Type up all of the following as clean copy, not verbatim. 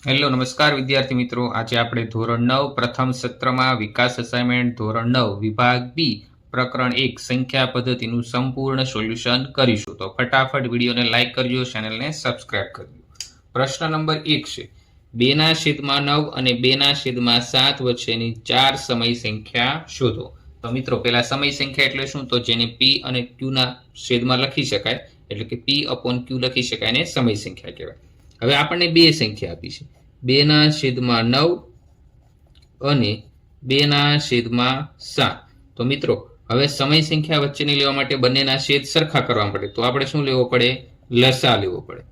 Hello નમસ્કાર વિદ્યાર્થી મિત્રો, આજે આપણે ધોરણ 9 પ્રથમ સત્રમાં વિકાસ અસાઇનમેન્ટ ધોરણ 9 વિભાગ બી પ્રકરણ 1 સંખ્યા પદ્ધતિનું સંપૂર્ણ સોલ્યુશન કરીશું. તો ફટાફટ વિડીયોને લાઈક કરજો, ચેનલને સબસ્ક્રાઇબ કરજો. પ્રશ્ન નંબર 1 છે 2/9 અને 2/7 વચ્ચેની 4 સમય સંખ્યા શોધો. તો મિત્રો પહેલા સમય સંખ્યા એટલે શું? તો જેને p અને q ના છેદમાં લખી શકાય, એટલે કે p/q લખી શકાય ને સમય સંખ્યા કહેવાય. હવે આપણને બે સંખ્યા આપી છે 2/9 અને 2/7. તો મિત્રો હવે સમય સંખ્યા વચ્ચેની લેવા માટે બંનેના છેદ સરખા કરવા પડે. તો આપણે શું લેવો પડે? લસા લેવો પડે.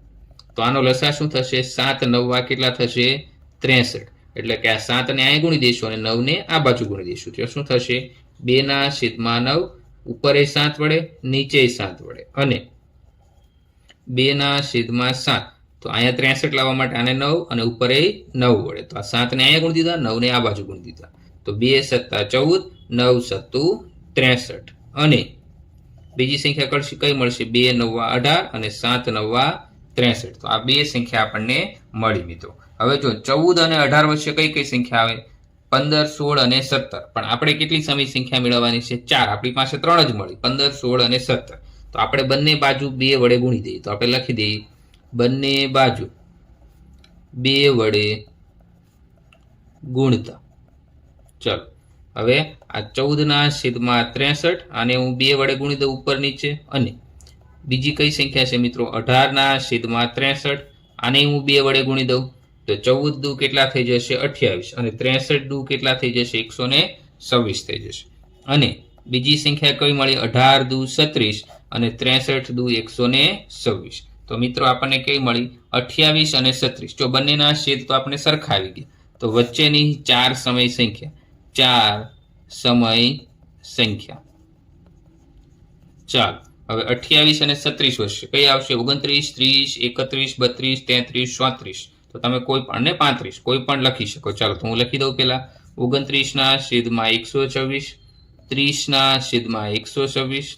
તો આનો લસા શું થશે? 7 9 કેટલા થશે? 63. એટલે કે આ 7 ને અહીંયા ગુણી દઈશું અને 9 ને આ બાજુ ગુણી દઈશું. તો શું થશે? 2/9 ઉપર 7 વડે, નીચે 7 વડે અને 2/7. તો અહીંયા 63 લાવવા માટે આને 9 અને ઉપર 9 વડે. તો આ 7 ને અહીંયા ગુણી દીધા, 9 ને આ બાજુ ગુણી દીધા. તો 2 × 7 = 14, 9 × 7 = 63. અને બીજી સંખ્યા કઈ મળશે? 2 × 9 = 18 અને 7 × 9 = 63. તો આ બે સંખ્યા આપણને મળી મિત્રો. હવે જો 14 અને 18 વચ્ચે કઈ સંખ્યા આવે? 15 16 અને 17. પણ આપણે કેટલી સમય સંખ્યા મેળવવાની છે? 4. આપણી પાસે 3 જ મળી, 15 16 અને 17. તો આપણે બંને બાજુ 2 વડે ગુણી દઈએ. તો આપણે લખી દઈએ બંને બાજુ 2 વડે ગુણતા. ચલો હવે આ 14/63 આને હું 2 વડે ગુણી દઉં ઉપર નીચે. અને બીજી કઈ સંખ્યા છે મિત્રો? 18/63 આને હું 2 વડે ગુણી દઉં. તો 14 દુ કેટલા થઈ જશે? 28 અને 63 દુ કેટલા થઈ જશે? 126 થઈ જશે. અને બીજી સંખ્યા કઈ મળી? 18 દુ 36 અને 63 દુ 126. તો મિત્રો આપણને કઈ મળી? 28 અને 36. જો બંનેના છેદ તો આપણે સરખા આવી ગયા. તો વચ્ચેની 4 સમય સંખ્યા, 4 સમય સંખ્યા. ચાલો હવે 28 અને 36 વચ્ચે કઈ આવશે? 29 30 31 32 33 34. તો તમે કોઈ પણ ને 35 કોઈ પણ લખી શકો. ચાલો તો હું લખી દઉં પહેલા 29/124, 30/126.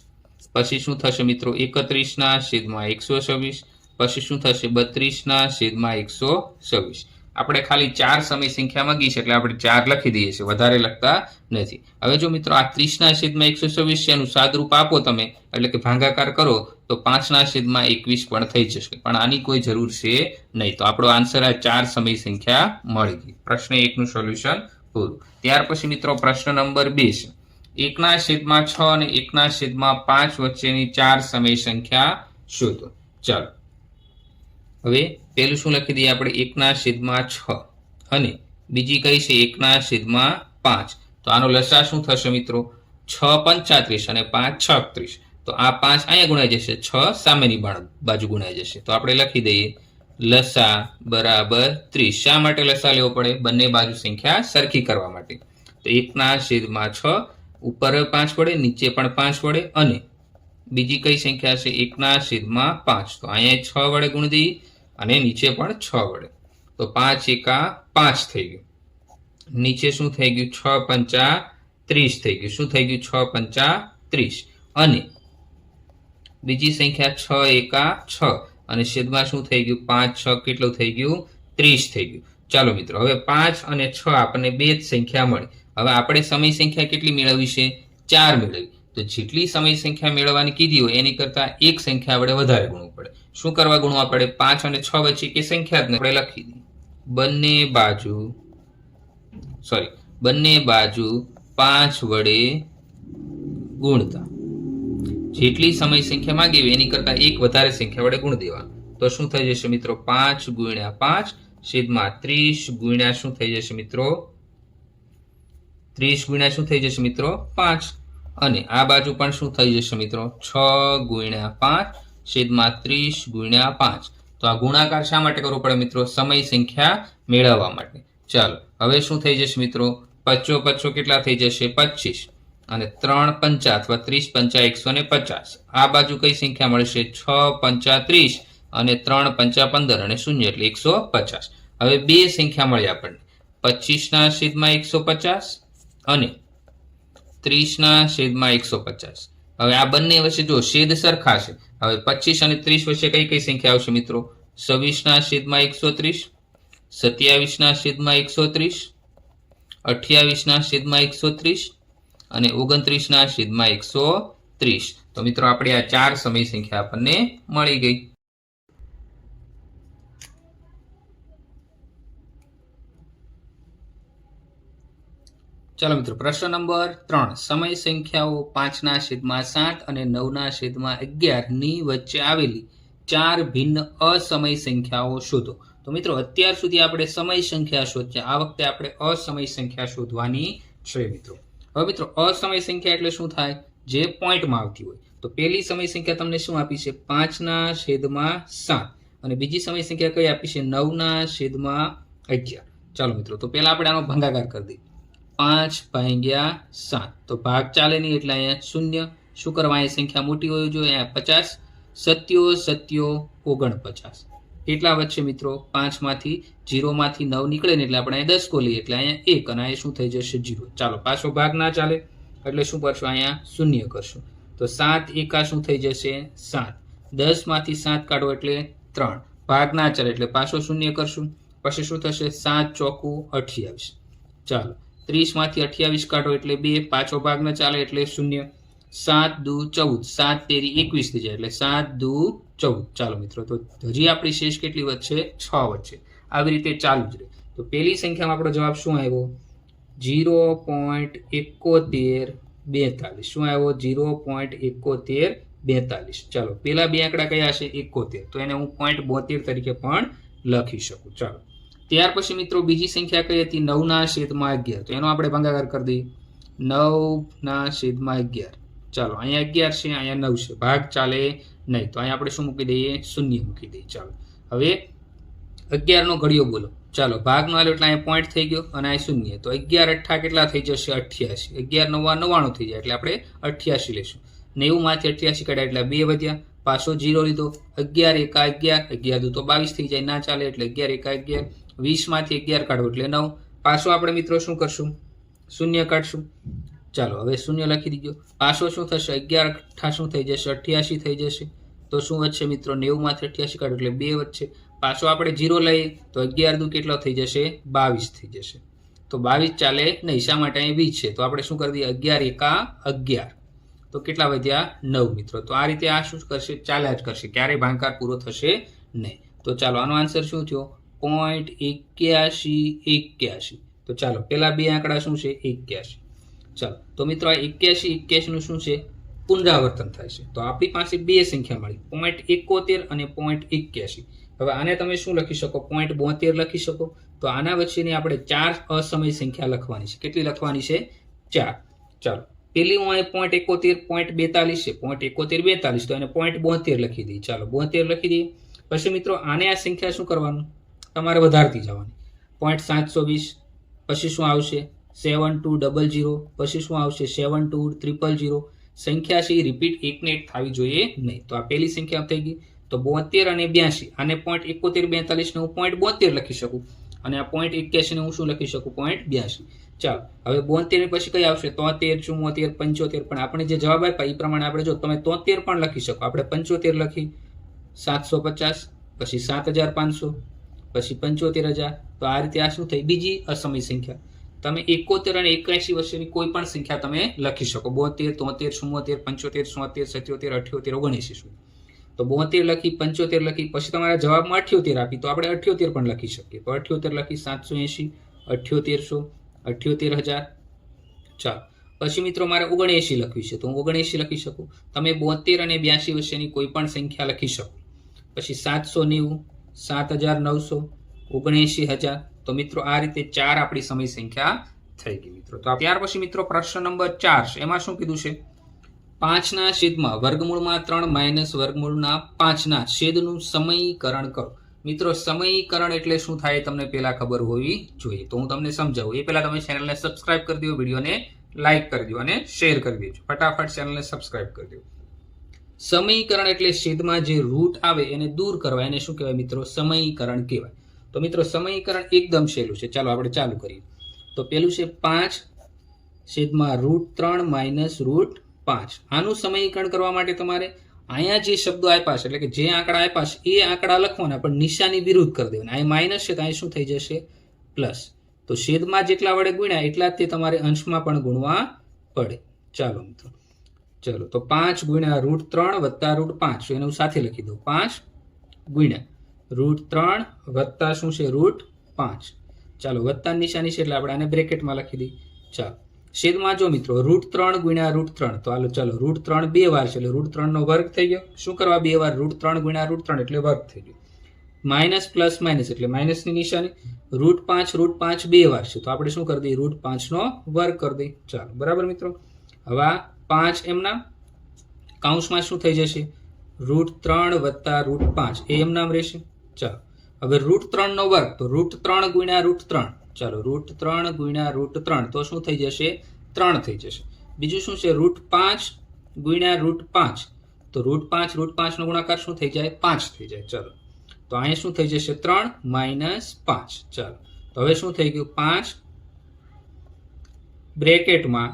પછી શું થશે મિત્રો? 31/126. પછી શું થશે? 32/126. આપણે ખાલી 4 સમય સંખ્યા માંગી છે એટલે આપણે 4 લખી દઈએ છીએ, વધારે લખતા નથી. હવે જો મિત્રો આ 30/126 છે એનું સાદરૂપ આપો તમે, એટલે કે ભાગાકાર કરો તો 5/21 પણ થઈ જશે. પણ આની કોઈ જરૂર છે નહીં. તો આપણો આન્સર આ 4 સમય સંખ્યા મળી ગઈ. પ્રશ્ન 1 નું સોલ્યુશન પૂરું. ત્યાર પછી મિત્રો પ્રશ્ન નંબર 2 છે 1/6 અને 1/5 વચ્ચેની 4 સમય સંખ્યા શોધો. ચાલો હવે પેલું શું લખી દઈએ આપણે? 1/6 અને બીજી કઈ છે? 1/5. તો આનો લસા શું થશે મિત્રો? 6 35 અને 5 36. તો આ 5 અહીંયા ગુણાઈ જશે, 6 સામેની બાજુ ગુણાઈ જશે. તો આપણે લખી દઈએ લસા બરાબર 30. શા માટે લસા લેવો પડે? બંને બાજુ સંખ્યા સરખી કરવા માટે. તો 1/6 ઉપર 5 વડે, નીચે પણ 5 વડે. અને બીજી કઈ સંખ્યા છે? 1/5. તો અહીંયા 6 વડે ગુણી દઈએ અને નીચે પણ 6 વડે. તો 5 એકા 5 થઈ ગયું. નીચે શું થઈ ગયું? 6 પંચા 30 થઈ ગયું. શું થઈ ગયું? 6 પંચા 30. અને બીજી સંખ્યા 6 એકા 6 અને છેદમાં શું થઈ ગયું? 5 6 કેટલું થઈ ગયું? 30 થઈ ગયું. ચાલો મિત્રો હવે 5 અને 6 આપણને બે જ સંખ્યા મળી. હવે આપણે સમય સંખ્યા કેટલી મેળવવી છે? 4 મેળવી. તો જેટલી સમય સંખ્યા મેળવવાની કીધી હોય એની કરતા એક સંખ્યા વડે વધારે ગુણવું પડે. શું કરવા ગુણવા પડે? 5 અને 6 વચ્ચે કે સંખ્યા જ આપણે લખી દઈએ બંને બાજુ 5 વડે ગુણતા. જેટલી સમય સંખ્યા માંગી હોય એની કરતા એક વધારે સંખ્યા વડે ગુણ દેવાનું. તો શું થઈ જશે મિત્રો? 5 × 5 છેદમાં 30 ગુણ્યા શું થઈ જશે મિત્રો? 30 ગુણ્યા શું થઈ જશે મિત્રો? 5. અને આ બાજુ પણ શું થઈ જશે મિત્રો? 6 × 5 છેદમાં 30 ગુણ્યા 5. તો આ ગુણાકાર શા માટે કરવો પડે મિત્રો? સમય સંખ્યા મેળવવા માટે. ચાલો હવે શું થઈ જશે મિત્રો? 55 55 કેટલા થઈ જશે? 25. અને 3 5 અથવા 30 5 150. આ બાજુ કઈ સંખ્યા મળશે? 6 5 30 અને 3 5 15 અને 0 એટલે 150. હવે બે સંખ્યા મળી આપણને 25/150 અને 30/150. હવે આ બંને વચ્ચે જો છેદ સરખા છે. હવે 25 અને 30 વચ્ચે કઈ સંખ્યા આવશે મિત્રો? 26/130 27/130, 28/130 અને 29/130. તો મિત્રો આપણે આ 4 સમય સંખ્યા આપણને મળી ગઈ. ચાલો મિત્રો, પ્રશ્ન નંબર 3. સમય સંખ્યાઓ 5/7 અને 9/11 ની વચ્ચે આવેલી 4 ભિન્ન અસમય સંખ્યાઓ શોધો. તો મિત્રો અત્યાર સુધી આપણે સમય સંખ્યા શોધ્યા, આ વખતે આપણે અસમય સંખ્યા શોધવાની છે મિત્રો. હવે મિત્રો અસમય સંખ્યા એટલે શું થાય? જે પોઈન્ટમાં આવતી હોય. તો પહેલી સમય સંખ્યા તમને શું આપી છે? 5/7 અને બીજી સમય સંખ્યા કઈ આપી છે? 9/11. ચાલો મિત્રો, તો પહેલા આપણે આનો ભાગાકાર કરી દઈએ. 5/7 તો ભાગ ચાલે નહીં એટલે અહીંયા 0. શું કરવા? અહીંયા સંખ્યા મોટી હોવી જોઈએ. અહીંયા 50. 7 કેટલા વચ્ચે મિત્રો? 5 માંથી 0 માંથી 9 નીકળે ને એટલે આપણે અહીંયા 10 લઈએ એટલે અહીંયા 1 અને અહીંયા શું થઈ જશે? 0. ચાલો, પાછો ભાગ ના ચાલે એટલે શું કરશું? અહીંયા 0 કરશું. તો 7 એકા શું થઈ જશે? 7. 10 માંથી 7 કાઢો એટલે 3. ભાગ ના ચાલે એટલે પાછો 0 કરશું. પછી શું થશે? 7 ચોકું 28. ચાલો, 30 માંથી 28 કાઢો એટલે 2. પાછો ભાગ ન ચાલે એટલે 0. 7 દુ 14. 7 તેરી 21 થઈ જાય એટલે 7 દુ 14. ચાલો મિત્રો, તો હજી આપણી શેષ કેટલી વચ્ચે? 6 વચ્ચે. આવી રીતે ચાલુ જ રહે. તો પહેલી સંખ્યામાં આપણો જવાબ શું આવ્યો? 0.7142. શું આવ્યો? 0.7142. ચાલો, પેલા બે આંકડા કયા હશે? 71. તો એને હું 0.72 તરીકે પણ લખી શકું. ચાલો, ત્યાર પછી મિત્રો બીજી સંખ્યા કઈ હતી? 9/11. તો એનો આપણે ભાગાકાર કરી દઈએ. 9/11. ચાલો, અહીંયા 11 છે, અહીંયા 9 છે. ભાગ ચાલે નહીં તો અહીંયા આપણે શું મૂકી દઈએ? 0 મૂકી દઈએ. ચાલો, હવે 11 નો ઘડિયો બોલો. ચાલો, ભાગ નો આલ્યો એટલે અહીંયા પોઈન્ટ થઈ ગયો અને અહીં 0. તો 11 8 કેટલા થઈ જશે? 88. 11 9 99 થઈ જાય એટલે આપણે 88 લેશું. 90 માંથી 88 કાઢ્યા એટલે 2 વધ્યા. પાછો 0 લીધો. 11 એકા 11. 11 તો 22 થઈ જાય, ના ચાલે એટલે 11 એકા 11. 20 માંથી 11 કાઢો એટલે 9. પાછો આપણે મિત્રો શું કરશું? 0 કાઢશું. ચાલો, હવે 0 લખી દીધો. પાછો શું થશે? 11 8 શું થઈ જશે? 88 થઈ જશે. તો શું વધશે મિત્રો? 90 માંથી 88 કાઢો એટલે 2 વધશે. પાછો આપણે 0 લઈએ તો 11 દુ કેટલો થઈ જશે? 22 થઈ જશે. તો 22 ચાલે નહીં. શા માટે? અહીં 20 છે તો આપણે શું કરી દઈએ? 11 એકા 11. તો કેટલા વધ્યા? 9 મિત્રો. તો આ રીતે આ શું કરશે? ચાલ્યા જ કરશે, ક્યારેય ભાગાકાર પૂરો થશે નહીં. તો ચાલો, આનો આન્સર શું થયો? 0.8181. તો ચાલો, પેલા બે આંકડા શું છે? 81. ચાલો, તો મિત્રો આ 81 નું શું છે? પુનરાવર્તન થાય છે. તો આપણી પાસે બે સંખ્યા મળી, 0.71 અને 0.81. હવે આને તમે શું લખી શકો? 0.72 લખી શકો. તો આના વચ્ચેની આપણે 4 અસમય સંખ્યા લખવાની છે. કેટલી લખવાની છે? 4. ચાલો, પેલી હું અહીં 0.71 છે. 0.71 તો એને 0.72 લખી દઈએ. ચાલો, 72 લખી દઈએ. પછી મિત્રો આને આ સંખ્યા શું કરવાનું? તમારે વધારતી જવાની. 0.720. પછી શું આવશે? 7200. પછી શું આવશે? 72000. સંખ્યા છે રિપીટ એકને એક થવી જોઈએ નહીં. તો આ પહેલી સંખ્યા થઈ ગઈ. તો 72 અને 82. આને 0.71 42 ને હું 0.72 લખી શકું અને આ 0.81 ને હું શું લખી શકું? 0.82. ચાલો, હવે 72 ની પછી કઈ આવશે? 73 74 75. પણ આપણે જે જવાબ આપ્યા એ પ્રમાણે આપણે જો તમે 73 પણ લખી શકો. આપણે 75 લખી, 750, પછી 7500, પછી 75000. તો આ રીતે આ શું થઈ? બીજી અસમય સંખ્યા. તમે 71 અને 81 વચ્ચેની કોઈ પણ સંખ્યા તમે લખી શકો. 72 73 74 75 77 78 79. તો 72 લખી, 75 લખી, પછી તમારા જવાબમાં 78 આપી તો આપણે 78 પણ લખી શકીએ. તો 78 લખી, 780, 7800, 78000. ચાલો, પછી મિત્રો મારે 79 લખવી છે તો હું 79 લખી શકું. તમે 72 અને 82 વચ્ચેની કોઈ પણ સંખ્યા લખી શકો. પછી 790, 7900, 79000. તો મિત્રો આ રીતે 4 આપણી સમય સંખ્યા થઈ ગઈ મિત્રો. તો ત્યાર પછી મિત્રો પ્રશ્ન નંબર 4 છે. એમાં શું કીધું છે? 5/3 વર્ગમૂળમાં 3 - વર્ગમૂળના 5 છેદનું સમયીકરણ કરો. મિત્રો સમયીકરણ એટલે શું થાય તમને પહેલા ખબર હોવી જોઈએ. તો હું તમને સમજાવું એ પહેલા તમે ચેનલને સબસ્ક્રાઇબ કરી દો, વિડીયોને લાઈક કરી દો અને શેર કરી દેજો. ફટાફટ ચેનલને સબસ્ક્રાઇબ કરી દો. સમયીકરણ એટલે છેદમાં જે રૂટ આવે એને દૂર કરવા, એને શું કહેવાય મિત્રો? સમયીકરણ કહેવાય. તો મિત્રો સમયીકરણ એકદમ સહેલું છે. ચાલો આપણે ચાલુ કરીએ. તો પેલું છે 5/√3 - √5. આનું સમયીકરણ કરવા માટે તમારે અહીંયા જે શબ્દો આપ્યા છે એટલે કે જે આંકડા આપ્યા છે એ આંકડા લખવાના, પણ નિશાની વિરુદ્ધ કરી દેવાના. અહીં માઇનસ છે તો અહીં શું થઈ જશે? પ્લસ. તો છેદમાં જેટલા વડે ગુણ્યા એટલા જ તે તમારે અંશમાં પણ ગુણવા પડે. ચાલો મિત્રો, ચલો તો 5 ગુણ્યા √3 વત્તા √5, એને હું સાથે લખી દઉં. 5 ગુણ્યા √3 વત્તા શું છે? √5. ચાલો, વત્તાની નિશાની છે એટલે આપણે આને બ્રેકેટમાં લખી દઈએ. ચાલો, છેદમાં જો મિત્રો √3 ગુણ્યા √3, તો હાલો ચાલો √3 બે વાર છે એટલે √3 નો વર્ગ થઈ ગયો. શું કરવા બે વાર? √3 ગુણ્યા √3 એટલે વર્ગ થઈ ગયો. માઇનસ પ્લસ માઇનસ એટલે માઇનસની નિશાની. √5 બે વાર છે તો આપણે શું કરી દઈએ? √5 નો વર્ગ કરી દઈએ. ચાલો, બરાબર મિત્રો. હવે આ 5 એમના કૌંસમાં શું થઈ જશે? √3 વત્તા √5 એ એમનામ રહેશે. ચાલો, હવે √3 નો વર્ગ તો √3 ગુણ્યા √3. ચાલો, √3 ગુણ્યા √3 તો શું થઈ જશે? 3 થઈ જશે. બીજું શું છે? √5 ગુણ્યા √5, તો √5 નો ગુણાકાર શું થઈ જાય? 5 થઈ જાય. ચાલો, તો અહીંયા શું થઈ જશે? 3 માઇનસ 5. ચાલો, તો હવે શું થઈ ગયું? 5 બ્રેકેટમાં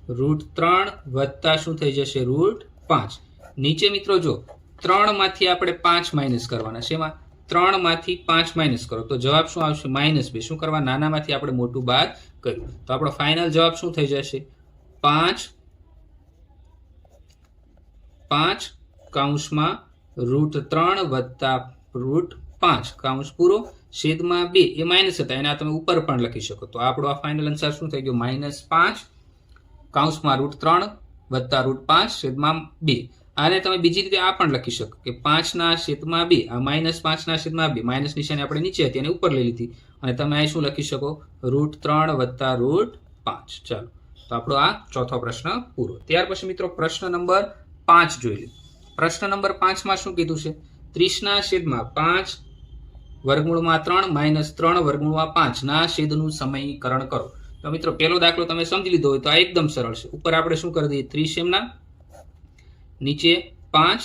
√3 વત્તા શું થઈ જશે? √5. નીચે મિત્રો જો 3 માંથી આપણે 5 માઇનસ કરવાના છે. એમાં 3 માંથી 5 માઇનસ કરો તો જવાબ શું આવશે? -2. શું કરવા? નાનામાંથી આપણે મોટું બાદ કર્યું તો આપણો ફાઇનલ જવાબ શું થઈ જશે? 5 કૌંસમાં √3 વત્તા √5 કૌંસ પૂરો, છેદમાં 2 એ માઇનસ હતા એના તમે ઉપર પણ લખી શકો. તો આપણો આ ફાઇનલ આન્સર શું થઈ ગયો? -5 કૌંસમાં √3 વત્તા √5 છેદમાં 2. આને તમે બીજી રીતે આ પણ લખી શકો કે 5/2, આ -5/2, માઇનસ નિશાની આપણે નીચે હતી એને ઉપર લઈ લીધી અને તમે અહીં શું લખી શકો? √3 વત્તા √5. ચાલો, તો આપણો આ ચોથો પ્રશ્ન પૂરો. ત્યાર પછી મિત્રો પ્રશ્ન નંબર 5 જોઈ લઈએ. પ્રશ્ન નંબર 5 માં શું કીધું છે? 30/5 વર્ગમૂળમાં 3 - 3 વર્ગમૂળમાં 5 ના છેદનું સમીકરણ કરો. તો મિત્રો પહેલો દાખલો તમે સમજી લીધો હોય તો આ એકદમ સરળ છે. ઉપર આપણે શું કરી દઈએ? 30 એમના, નીચે 5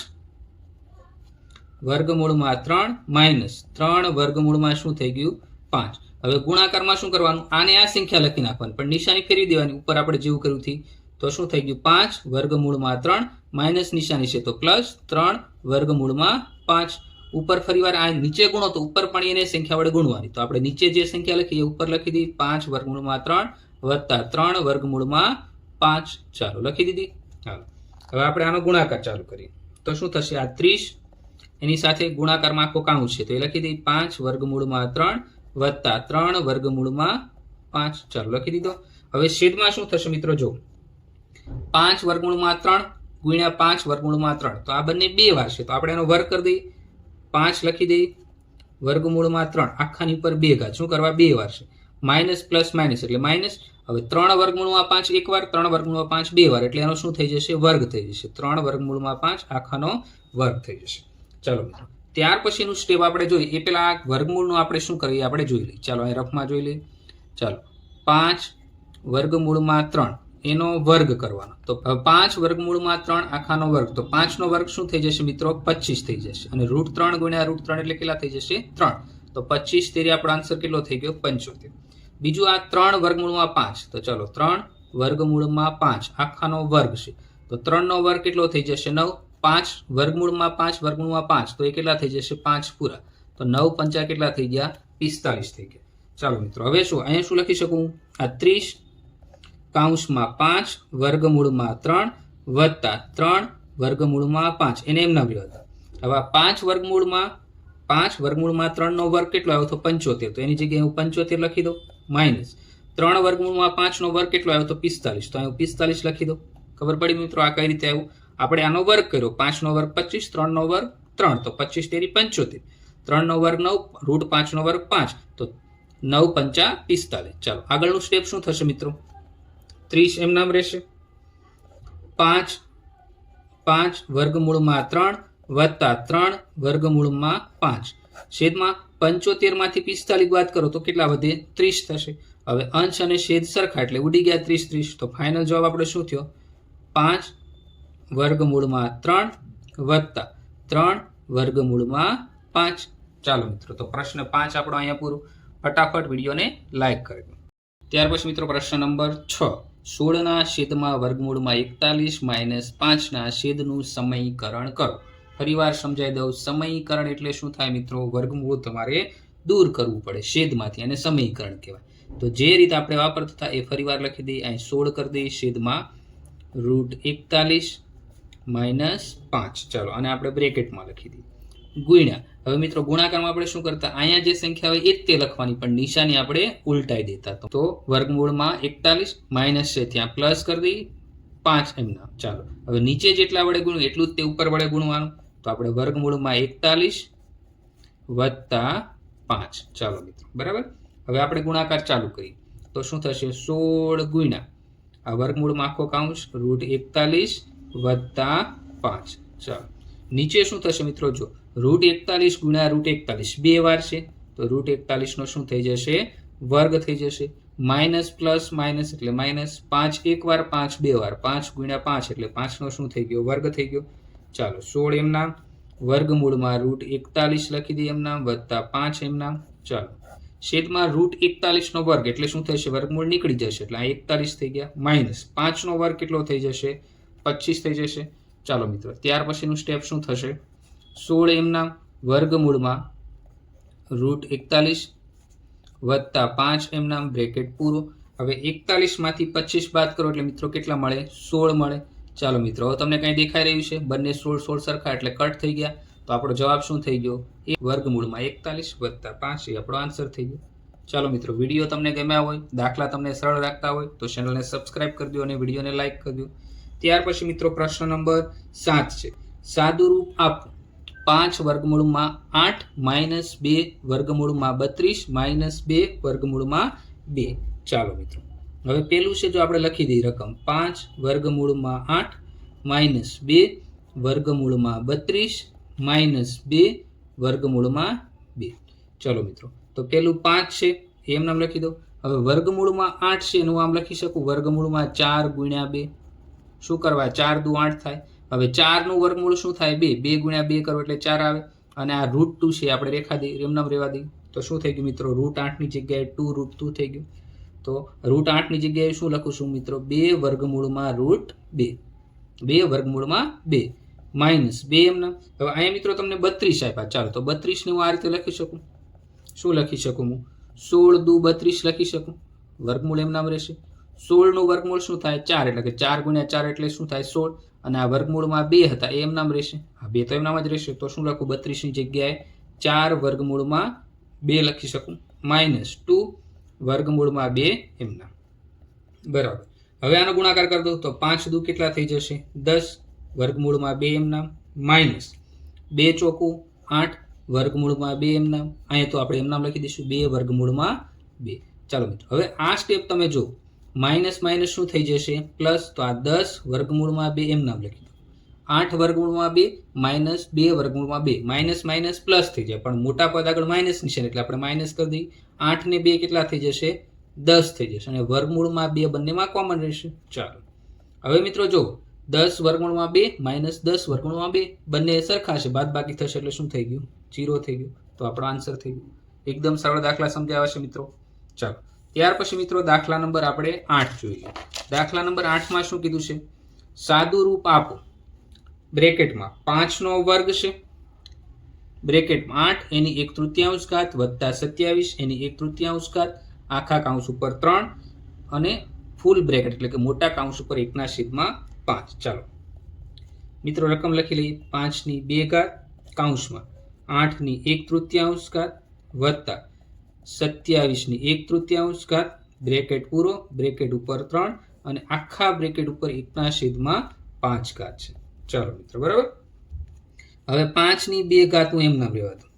વર્ગમૂળમાં 3 - 3 વર્ગમૂળમાં શું થઈ ગયું? 5. હવે ગુણાકારમાં શું કરવાનું? આને આ સંખ્યા લખી નાખવાની, પણ નિશાની ફેરવી દેવાની. ઉપર આપણે જેવું કર્યું હતી તો શું થઈ ગયું? 5 વર્ગમૂળમાં 3 માઇનસ નિશાની છે તો +3 વર્ગમૂળમાં 5. ઉપર ફરીવાર આ નીચે ગુણો તો ઉપર પણ એને સંખ્યા વડે ગુણવાની. તો આપણે નીચે જે સંખ્યા લખી એ ઉપર લખી દીધી. 5 વર્ગમૂળમાં 3 વત્તા 3 વર્ગમૂળમાં 5. ચાલો, લખી દીધી. ચાલો, હવે આપણે આનો ગુણાકાર ચાલુ કરીએ તો શું થશે? આ 30 એની સાથે ગુણાકારમાં આખો કાઉન્સ છે તો એ લખી દઈએ. 5 વર્ગમૂળમાં 3 વત્તા 3 વર્ગમૂળમાં 5. ચાલો, લખી દીધો. હવે છેદમાં શું થશે મિત્રો? જો 5 વર્ગમૂળમાં 3 ગુણ્યા 5 વર્ગમૂળમાં 3, તો આ બંને બે વાર છે તો આપણે એનો વર્ગ કરી દઈએ. 5 લખી દઈએ વર્ગમૂળમાં 3 આખાની ઉપર 2 ઘાત. શું કરવા? બે વાર છે. માઇનસ પ્લસ માઇનસ એટલે માઇનસ. હવે 3 વર્ગમૂળમાં 5 એક વાર, 3 વર્ગમૂળમાં 5 બે વાર એટલે એનો શું થઈ જશે? વર્ગ થઈ જશે. 3 વર્ગમૂળમાં 5 આખાનો વર્ગ થઈ જશે. ચાલો મિત્રો, ત્યાર પછીનું સ્ટેપ આપણે જોઈએ એ પેલા વર્ગમૂળનું આપણે શું કરીએ આપણે જોઈ લઈએ. ચાલો, અહીં રફમાં જોઈ લઈએ. ચાલો, 5 વર્ગમૂળમાં 3 એનો વર્ગ કરવાનો. તો 5 વર્ગમૂળમાં 3 આખાનો વર્ગ, તો 5 નો વર્ગ શું થઈ જશે મિત્રો? 25 થઈ જશે. અને √3 ગુણ્યા √3 એટલે કેટલા થઈ જશે? 3. તો 25 તેરી આપણો આન્સર કેટલો થઈ ગયો? 75. બીજું આ 3 વર્ગમૂળમાં 5, તો ચાલો 3 વર્ગમૂળમાં 5 આખાનો વર્ગ છે તો 3 નો વર્ગ કેટલો થઈ જશે? 9. 5 વર્ગમૂળમાં 5 વર્ગમૂળમાં 5 તો એ કેટલા થઈ જશે? 5 પૂરા. તો 9 પંચા કેટલા થઈ ગયા? 45 થઈ ગયા. ચાલો મિત્રો, હવે શું અહીંયા શું લખી શકું? આ 30 કૌંસમાં 5 વર્ગમૂળમાં 3 વત્તા 3 વર્ગમૂળમાં 5 એને એમના રહ્યા હતા. હવે 5 વર્ગમૂળમાં 3 નો વર્ગ કેટલો આવ્યો? તો 75. તો એની જગ્યાએ હું 75 લખી દઉં. માઇનસ 3 વર્ગમૂળમાં 5 નો વર્ગ કેટલો આવ્યો? તો 45. તો અહીં 45 લખી દઉં. ખબર પડી મિત્રો આ કઈ રીતે આવ્યું? આપણે આનો વર્ગ કર્યો. 5 નો વર્ગ 25, 3 નો વર્ગ 3, તો 25 તેરી 75. 3 નો વર્ગ 9, √5 નો વર્ગ 5, તો 9 પંચા 45. ચાલો, આગળનું સ્ટેપ શું થશે મિત્રો? 30 એમ નામ રહેશે. 5 વર્ગમૂળમાં 3 વત્તા 3 વર્ગમૂળમાં 5 છેદમાં 75 માંથી 45 બાદ કરો તો કેટલા વધે? 30 થશે. હવે અંશ અને છેદ સરખા એટલે ઉડી ગયા 30. તો ફાઇનલ જવાબ આપણે શું થયો? 5 વર્ગમૂળમાં 3 વત્તા 3 વર્ગમૂળમાં 5. ચાલો મિત્રો, તો પ્રશ્ન 5 આપણો અહીંયા પૂરો. ફટાફટ વિડીયોને લાઈક કરી દો. ત્યાર પછી મિત્રો પ્રશ્ન નંબર 6. 16 છેદમાં વર્ગમૂળમાં 41 - 5 છેદનું સમીકરણ કરો. ફરીવાર સમજાવી દઉં, સમીકરણ એટલે શું થાય મિત્રો? વર્ગમૂળ તમારે દૂર કરવું પડે છેદમાંથી, અને સમીકરણ કહેવાય. તો જે રીતે આપણે વાપરતા હતા એ ફરીવાર લખી દઈએ. અહીં 16 કરી દઈએ છેદમાં √41 - 5. ચાલો, અને આપણે બ્રેકેટમાં લખી દઈએ. ગુણ્યા, હવે મિત્રો ગુણાકારમાં આપણે શું કરતા? અહીંયા જે સંખ્યા હોય એ જ તે લખવાની, પણ નિશાની આપણે ઉલટાઈ દેતા. તો વર્ગમૂળમાં 41 માઇનસ છે ત્યાં પ્લસ કરી દઈએ 5 એમના. ચાલો, હવે નીચે જેટલા વડે ગુણ્યું એટલું જ તે ઉપર વડે ગુણવાનું. તો આપણે વર્ગમૂળમાં 41 વત્તા 5. ચાલો મિત્રો, બરાબર. હવે આપણે ગુણાકાર ચાલુ કરીએ તો શું થશે? 16 ગુણ્યા આ વર્ગમૂળમાં આખો કાઉન્સ √41 વત્તા 5. ચાલો, નીચે શું થશે મિત્રો? જો √41 ગુણ્યા √41 બે વાર છે, તો √41 નો શું થઈ જશે? વર્ગ થઈ જશે. માઇનસ પ્લસ માઇનસ એટલે માઇનસ. 5 એક વાર, 5 બે વાર, 5 ગુણ્યા 5 એટલે 5 નો શું થઈ ગયો? વર્ગ થઈ ગયો. ચાલો, 16 એમના વર્ગમૂળમાં √41 લખી દઈએ એમના વત્તા 5 એમના. ચાલો, છેદમાં √41 નો વર્ગ એટલે શું થશે? વર્ગમૂળ નીકળી જશે એટલે આ 41 થઈ ગયા. માઇનસ 5 નો વર્ગ કેટલો થઈ જશે? 25 થઈ જશે. ચાલો મિત્રો, ત્યાર પછીનું સ્ટેપ શું થશે? 16 એમના વર્ગમૂળમાં √41 વત્તા 5 એમના બ્રેકેટ પૂરો. હવે 41 માંથી 25 બાદ કરો એટલે મિત્રો કેટલા મળે? 16 મળે. ચાલો મિત્રો, હવે તમને કંઈ દેખાઈ રહ્યું છે? બંને 16 સરખા એટલે કટ થઈ ગયા. તો આપણો જવાબ શું થઈ ગયો? એ વર્ગમૂળમાં 41 વત્તા 5 એ આપણો આન્સર થઈ ગયો. ચાલો મિત્રો, વિડીયો તમને ગમ્યા હોય, દાખલા તમને સરળ લાગતા હોય તો ચેનલને સબસ્ક્રાઇબ કરી દો અને વિડીયોને લાઇક કરી દો. ત્યાર પછી મિત્રો પ્રશ્ન નંબર 7 છે. સાદું રૂપ આપો. 5 વર્ગમૂળમાં 8 માઇનસ 2 વર્ગમૂળમાં 32 - 2 વર્ગમૂળમાં 2. ચાલો મિત્રો, હવે પેલું છે, જો આપણે લખી દઈએ રકમ 5 વર્ગમૂળમાં 8 માઇનસ 2 વર્ગમૂળમાં 32 - 2 વર્ગમૂળમાં 2. ચલો મિત્રો, તો પેલું 5 છે એમ નામ લખી દો. હવે વર્ગમૂળમાં 8 છે એનું આમ લખી શકું વર્ગમૂળમાં 4 ગુણ્યા 2. શું કરવા? 4 દુ 8 થાય. હવે 4 નું વર્ગમૂળ શું થાય? 2. 2 ગુણ્યા 2 કરો એટલે 4 આવે. અને આ √2 છે આપણે રેખા દઈએ, એમ નામ રહેવા દઈએ. તો શું થઈ ગયું મિત્રો? √8 ની જગ્યાએ 2 √2 થઈ ગયું. તો √8 ની જગ્યાએ શું લખું છું મિત્રો? 2 વર્ગમૂળમાં √2. 2 વર્ગમૂળમાં 2 માઇનસ 2 એમના. હવે અહીંયા મિત્રો તમને 32 આપ્યા. ચાલો, તો 32 ને હું આ રીતે લખી શકું. શું લખી શકું હું? 16 દુ 32 લખી શકું. વર્ગમૂળ એમ નામ રહેશે. 16 નું વર્ગમૂળ શું થાય? 4. એટલે કે 4 ગુણ્યા 4 એટલે શું થાય? 16. અને આ વર્ગમૂળમાં 2 હતા એ એમ નામ રહેશે. આ 2 તો એમ નામ જ રહેશે. તો શું લખું? 32 ની જગ્યાએ 4 વર્ગમૂળમાં 2 લખી શકું માઇનસ 2 વર્ગમૂળમાં 2 એમના. બરાબર. હવે આનો ગુણાકાર કરી દઉં તો 5 દુ કેટલા થઈ જશે? 10 વર્ગમૂળમાં 2 એમના માઇનસ 2 ચોકું 8 વર્ગમૂળમાં 2 એમના. અહીંયા તો આપણે એમનામ લખી દઈશું 2 વર્ગમૂળમાં 2. ચાલો મિત્રો, હવે આ સ્ટેપ તમે જો માઇનસ માઇનસ શું થઈ જશે? પ્લસ. તો આ 10 વર્ગમૂળમાં 2 એમનામ લખી દો. 8 વર્ગમૂળમાં 2 માઇનસ 2 વર્ગમૂળમાં 2. માઇનસ માઇનસ પ્લસ થઈ જાય, પણ મોટા પદ આગળ માઇનસ નિશાન એટલે આપણે માઇનસ કરી દઈએ. 8 ને 2 કેટલા થઈ જશે? 10 થઈ જશે. અને વર્ગમૂળમાં 2 બંનેમાં કોમન રહેશે. ચાલો, હવે મિત્રો જો 10 વર્ગમૂળમાં 2 માઇનસ 10 વર્ગમૂળમાં 2 બંને સરખા છે, બાદ બાકી થશે એટલે શું થઈ ગયું? 0 થઈ ગયું. તો આપણો આન્સર થઈ ગયો. એકદમ સરળ દાખલા સમજાવ્યા છે મિત્રો. ચાલો, ત્યાર પછી મિત્રો દાખલા નંબર આપણે 8 જોઈએ. દાખલા નંબર 8 માં શું કીધું છે? સાદું રૂપ આપો. બ્રેકેટમાં 5 નો વર્ગ છે, બ્રેકેટમાં 8 એની 1/3 ઘાત વત્તા 27 એની 1/3 ઘાત, આખા કાઉન્સ ઉપર 3 અને ફૂલ બ્રેકેટ એટલે કે મોટા કાઉન્સ ઉપર 1/5. ચાલો મિત્રો, રકમ લખી લઈએ. 5 ની 2 ઘાત કાઉન્સમાં 8 ની 1/3 ઘાત વત્તા 27 ની 1/3 ઘાત, બ્રેકેટ પૂરો, બ્રેકેટ ઉપર 3 અને આખા બ્રેકેટ ઉપર 1/5 ઘાત છે. ચાલો મિત્રો, બરાબર. હવે 5 ની 2 ઘાત હું એમ નામ રહેવા દઉં.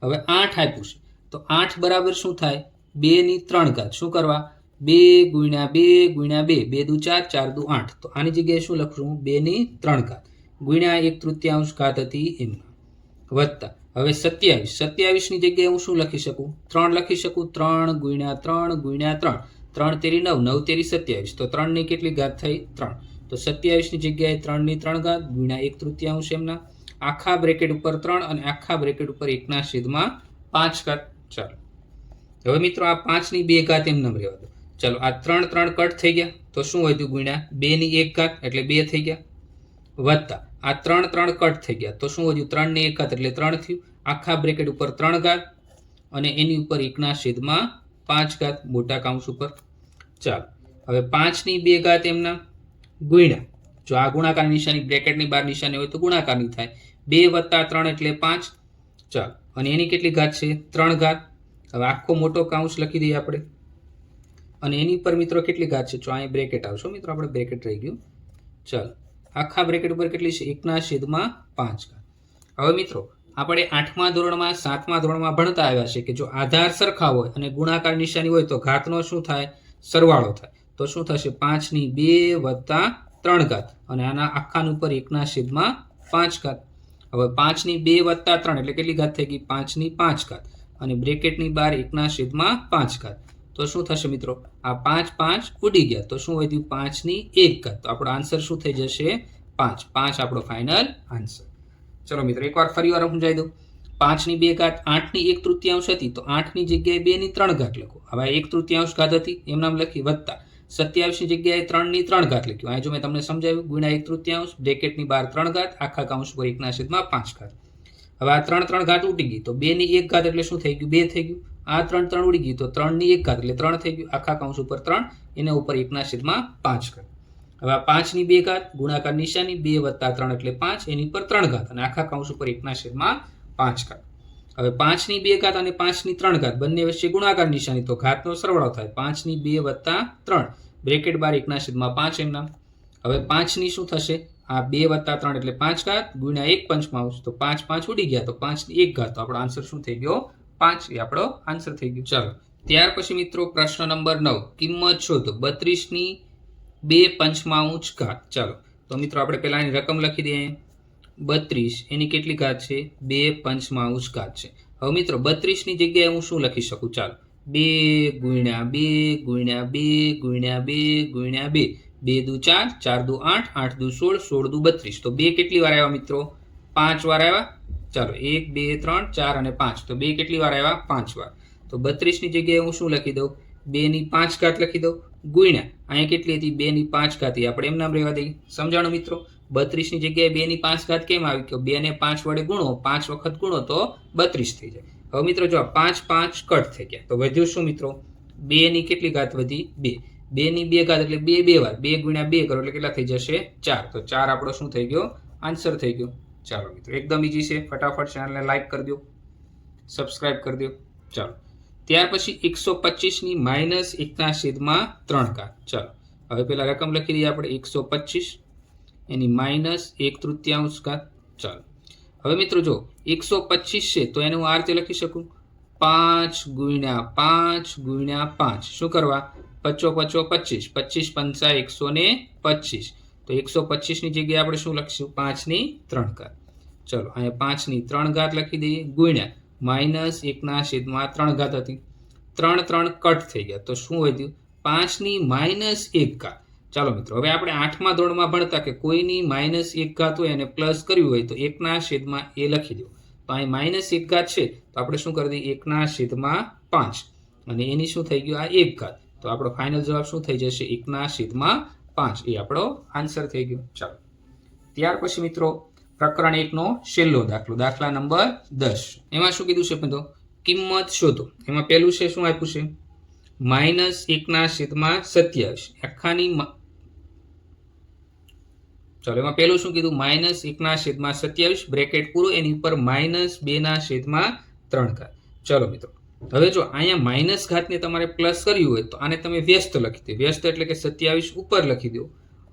હવે 8 આપ્યું છે તો 8 બરાબર શું થાય? 2 ની 3 ઘાત. શું કરવા? 2 ગુણ્યા 2 ગુણ્યા 2, 2 દુ 4, 4 દુ 8. તો આની જગ્યાએ શું લખશું? 2 ની 3 ઘાત ગુણ્યા 1/3 ઘાત હતી એમના વત્તા. હવે 27 ની જગ્યાએ હું શું લખી શકું? 3 લખી શકું. 3 ગુણ્યા 3 ગુણ્યા 3, 3 તેરી 9, 9 તેરી 27. તો 3 ની કેટલી ઘાત થઈ? 3. તો 27 ની જગ્યાએ 3 ની 3 ઘાત ગુણ્યા 1/3 એમના, આખા બ્રેકેટ ઉપર 3 અને આખા બ્રેકેટ ઉપર 1/5 ઘાત. ચાલો, હવે મિત્રો આ 5 ની 2 ઘાત એમ નામ રહેવા દો. ચાલો આ 3 3 કટ થઈ ગયા તો શું વધ્યું ગુણ્યા 2 ની 1 ઘાત એટલે 2 થઈ ગયા, વત્તા આ 3 3 કટ થઈ ગયા તો શું વધ્યું 3 ની 1 ઘાત એટલે 3 થયું, આખા બ્રેકેટ ઉપર 3 ઘાત અને એની ઉપર 1/5 ઘાત મોટા કૌંસ ઉપર. ચાલો હવે 5 ની 2 ઘાત એમના ગુણ્યા, જો આ ગુણાકારની નિશાની બ્રેકેટની બહાર નિશાની હોય તો ગુણાકારની થાય, 2 વત્તા 3 એટલે 5. ચાલો અને એની કેટલી ઘાત છે 3 ઘાત. હવે આખો મોટો કૌંસ લખી દઈએ આપણે અને એની પર મિત્રો કેટલી ઘાત છે, જો અહીં બ્રેકેટ આવશો મિત્રો, આપણે બ્રેકેટ રહી ગયું. ચાલો આખા બ્રેકેટ ઉપર કેટલી છે 1/5 ઘાત. હવે મિત્રો આપણે 8મા ધોરણમાં 7મા ધોરણમાં ભણતા આવ્યા છે કે જો આધાર સરખા હોય અને ગુણાકાર નિશાની હોય તો ઘાતનો શું થાય સરવાળો થાય. તો શું થશે 5 ની 2 વત્તા 3 ઘાત અને આના આખાની ઉપર 1/5 ઘાત. હવે 5 ની 2 વત્તા 3 એટલે કેટલી ઘાત થઈ ગઈ 5 ની 5 ઘાત અને બ્રેકેટની બહાર 1/5 ઘાત. તો શું થશે મિત્રો આ 5 5 ઉડી ગયા તો શું વધ્યું 5 ની 1 ઘાત. તો આપણો આન્સર શું થઈ જશે 5. 5 આપણો ફાઇનલ આન્સર. ચલો મિત્રો એકવાર ફરી વાર સમજાવી દઉં. 5 ની 2 ઘાત 8 ની 1/3 હતી તો 8 ની જગ્યાએ 2 ની 3 ઘાત લખો. હવે 1/3 ઘાત હતી એમ નામ લખી, વત્તા 27 ની જગ્યાએ 3 ની 3 ઘાત લખ્યું. અહીં જો મેં તમને સમજાવ્યું ગુણ્યા 1/3 બ્રેકેટની બહાર 3 ઘાત આખા કૌંસ પર 1/5 ઘાત. હવે આ 3 3 ઘાત ઉડી ગઈ તો 2 ની 1 ઘાત એટલે શું થઈ ગયું 2 થઈ ગયું. આ 3 3 ઉડી ગઈ તો 3 ની 1 ઘાત એટલે 3 થઈ ગયું, આખા કૌંસ ઉપર 3 એના ઉપર 1/5 ઘાત. હવે આ 5 ની 2 ઘાત ગુણાકાર નિશાની 2 વત્તા 3 એટલે 5 એની પર 3 ઘાત અને આખા કૌંસ ઉપર 1/5 ઘાત. હવે 5 ની 2 ઘાત અને 5 ની 3 ઘાત બંને વચ્ચે ગુણાકાર નિશાની તો ઘાતનો સરવાળો થાય 5 ની 2 વત્તા 3 બ્રેકેટ બાર 1/5 એમના. હવે 5 ની શું થશે આ 2 વત્તા 3 એટલે 5 ઘાત ગુણ્યા 1/5 તો 5 5 ઉડી ગયા તો 5 ની 1 ઘાત. તો આપણો આન્સર શું થઈ ગયો 5. એ આપણો આન્સર થઈ ગયો. ચાલો ત્યાર પછી મિત્રો પ્રશ્ન નંબર 9 કિંમત શોધો 32 ની 2/5 ઘાત. ચાલો તો મિત્રો આપણે પહેલા એની રકમ લખી દઈએ. 32 એની કેટલી ઘાત છે 2/5 ઘાત છે. હવે મિત્રો 32 ની જગ્યાએ હું શું લખી શકું, ચાલો 2 ગુણ્યા 2 ગુણ્યા 2 ગુણ્યા 2 ગુણ્યા 2, 2 દુ 4, 4 દુ 8, 8 દુ 16, 16 દુ 32. તો 2 કેટલી વાર આવ્યા મિત્રો 5 વાર આવ્યા. ચાલો 1 2 3 4 અને 5 તો 2 કેટલી વાર આવ્યા 5 વાર. તો 32 ની જગ્યાએ હું શું લખી દઉં 2 ની 5 ઘાત લખી દઉં ગુણ્યા અહીંયા કેટલી હતી 2 ની 5 ઘાત આપણે એમ નામ રહેવા દઈએ. સમજાણું મિત્રો 32 ની જગ્યાએ 2 ની 5 ઘાત કેમ આવી કે 2 ને 5 વડે ગુણો 5 વખત ગુણો તો 32 થઈ જાય. હવે મિત્રો જો 5 5 કટ થઈ ગયા તો વધ્યું શું મિત્રો 2 ની કેટલી ઘાત વધી 2, 2 ની 2 ઘાત એટલે 2 2 વાર 2 ગુણ્યા 2 કરો એટલે કેટલા થઈ જશે 4. તો 4 આપણો શું થઈ ગયો આન્સર થઈ ગયો. ચાલો મિત્રો એકદમ ઈઝી છે, ફટાફટ ચેનલને લાઈક કરી દો, સબસ્ક્રાઇબ કરી દો. ચાલો ત્યાર પછી 125 ની -1/3 ઘાત. ચાલો હવે પેલા રકમ લખી દઈએ આપણે 125 એની -1/3 ઘાત. ચાલો હવે મિત્રો જો 125 છે તો એને હું આ રીતે લખી શકું 5 ગુણ્યા 5 ગુણ્યા 5. શું કરવા 5 5 25, 25 પંચા 125. તો 125 ની જગ્યાએ આપણે શું લખીશું 5 ની 3 ઘાત. ચલો અહીંયા 5 ની 3 ઘાત લખી દઈએ ગુણ્યા -1/3 ઘાત હતી. 3 3 કટ થઈ ગયા તો શું વધ્યું 5 ની -1 ઘાત. ચાલો મિત્રો હવે આપણે 8મા ધોરણમાં ભણતા કે કોઈની -1 ઘાત હોય અને પ્લસ કર્યું હોય તો 1/એ લખી દો. તો અહીં -1 ઘાત છે તો આપણે શું કરી દઈએ 1/5 અને એની શું થઈ ગયું આ 1 ઘાત. તો આપણો ફાઇનલ જવાબ શું થઈ જશે 1/5. એ આપણો આન્સર થઈ ગયો. ચાલો ત્યાર પછી મિત્રો પ્રકરણ 1 નો છેલ્લો દાખલો, દાખલા નંબર 10. એમાં શું કીધું છે મિત્રો કિંમત શોધો. એમાં પહેલું છે શું આપ્યું છે -1/27 આખાની. ચાલો એમાં પહેલું શું કીધું -1/27 બ્રેકેટ પૂરું એની ઉપર -2/3 ઘાત. ચલો મિત્રો હવે જો અહીંયા માઇનસ ઘાતને તમારે પ્લસ કર્યું હોય તો આને તમે વ્યસ્ત લખી દો. વ્યસ્ત એટલે કે 27 ઉપર લખી દો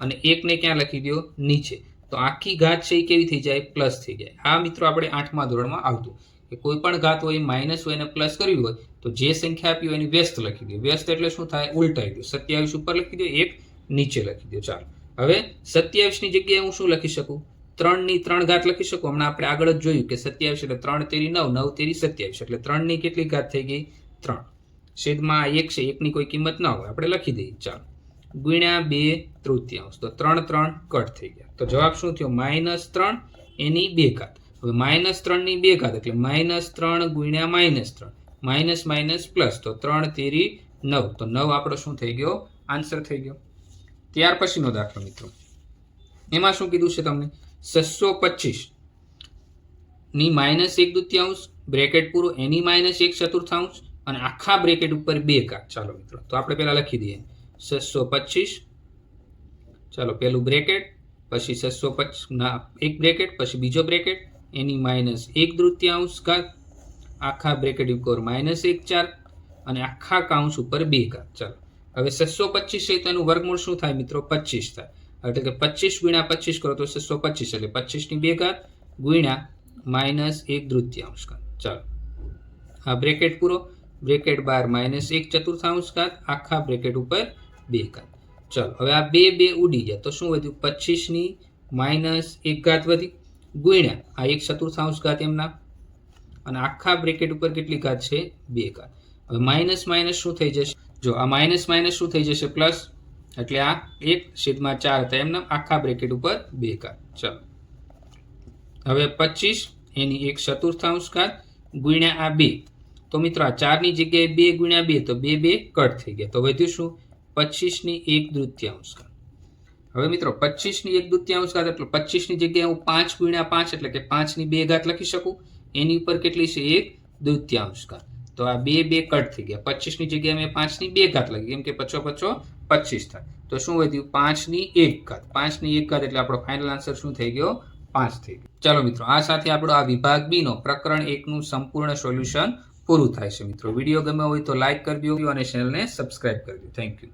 અને 1 ને ક્યાં લખી દો નીચે. તો આખી ઘાત છે એ કેવી થઈ જાય પ્લસ થઈ જાય. આ મિત્રો આપણે 8મા ધોરણમાં આવતું કે કોઈ પણ ઘાત હોય માઇનસ હોય અને પ્લસ કર્યું હોય તો જે સંખ્યા આપી હોય એની વ્યસ્ત લખી દો. વ્યસ્ત એટલે શું થાય ઉલટાઈ દો. 27 ઉપર લખી દો 1 નીચે લખી દો. ચાલો હવે 27 ની જગ્યાએ હું શું લખી શકું 3 ની 3 ઘાત લખી શકું. હમણાં આપણે આગળ જ જોયું કે 27 એટલે 3 તેરી 9, 9 તેરી 27 એટલે 3 ની કેટલી ઘાત થઈ ગઈ 3. છેદમાં 1 છે 1 ની કોઈ કિંમત ના હોય આપણે લખી દઈએ. ચાલો ગુણ્યા 2/3 તો 3 3 કટ થઈ ગયા. તો જવાબ શું થયો -3 એની 2 ઘાત. હવે -3 ની 2 ઘાત એટલે -3 ગુણ્યા -3 માઇનસ માઇનસ પ્લસ તો 3 તેરી 9 તો 9 આપણો શું થઈ ગયો આન્સર થઈ ગયો. ત્યાર પછીનો દાખલો મિત્રો, એમાં શું કીધું છે તમને 625 ની -1/2 બ્રેકેટ પૂરો એની -1/4 અને આખા બ્રેકેટ ઉપર 2 ઘાત. ચાલો મિત્રો તો આપણે પહેલા લખી દઈએ 625, ચાલો પહેલું બ્રેકેટ, પછી 625 ના એક બ્રેકેટ, પછી બીજો બ્રેકેટ, એની -1/2 ઘાત, આખા બ્રેકેટ ઉપર -1/4 અને આખા કાઉન્સ ઉપર 2 ઘાત. ચાલો હવે 625 છે તો એનું વર્ગમૂળ શું થાય મિત્રો 25 થાય, એટલે કે 25 ગુણ્યા 25 કરો તો 625 એટલે 25 ની 2 ઘાત ગુણ્યા -1/2 ઘાત. ચાલો આ બ્રેકેટ પૂરો, બ્રેકેટ બહાર -1/4 ઘાત, આખા બ્રેકેટ ઉપર 2 ઘાત. ચાલો હવે આ 2 ઉડી ગયા તો શું વધ્યું 25 ની -1 ઘાત વધી ગુણ્યા આ 1/4 ઘાત એમના અને આખા બ્રેકેટ ઉપર કેટલી ઘાત છે 2 ઘાત. હવે માઇનસ માઇનસ શું થઈ જશે, જો આ માઇનસ માઇનસ શું થઈ જશે પ્લસ, એટલે આ 1/4 હતા એમના આખા બ્રેકેટ ઉપર 2 ઘાત. ચાલો હવે 25 એની 1/4 ઘાત ગુણ્યા આ 2, તો મિત્રો આ 4 ની જગ્યાએ 2 ગુણ્યા 2 તો 2 કટ થઈ ગયા તો વધ્યું શું 25 ની 1/2 ઘાત. હવે મિત્રો 25 ની 1/2 ઘાત એટલે 25 ની જગ્યાએ હું 5 ગુણ્યા 5 એટલે કે 5 ની 2 ઘાત લખી શકું, એની ઉપર કેટલી છે 1/2 ઘાત. તો આ 2 કટ થઈ ગયા, 25 ની જગ્યાએ મેં 5 ની 2 ઘાત લખી, કેમ કે 5 25 થાય તો શું વધ્યું 5 ની 1 ઘાત. 5 ની 1 ઘાત એટલે આપણો ફાઇનલ આન્સર શું થઈ ગયો 5 થઈ ગયો. ચાલો મિત્રો આ સાથે આપણો આ વિભાગ બી નો પ્રકરણ 1 નું સંપૂર્ણ સોલ્યુશન પૂરું થાય છે. મિત્રો વિડીયો ગમ્યો હોય તો લાઈક કરી દો અને ચેનલને સબસ્ક્રાઇબ કરી દો. Thank you.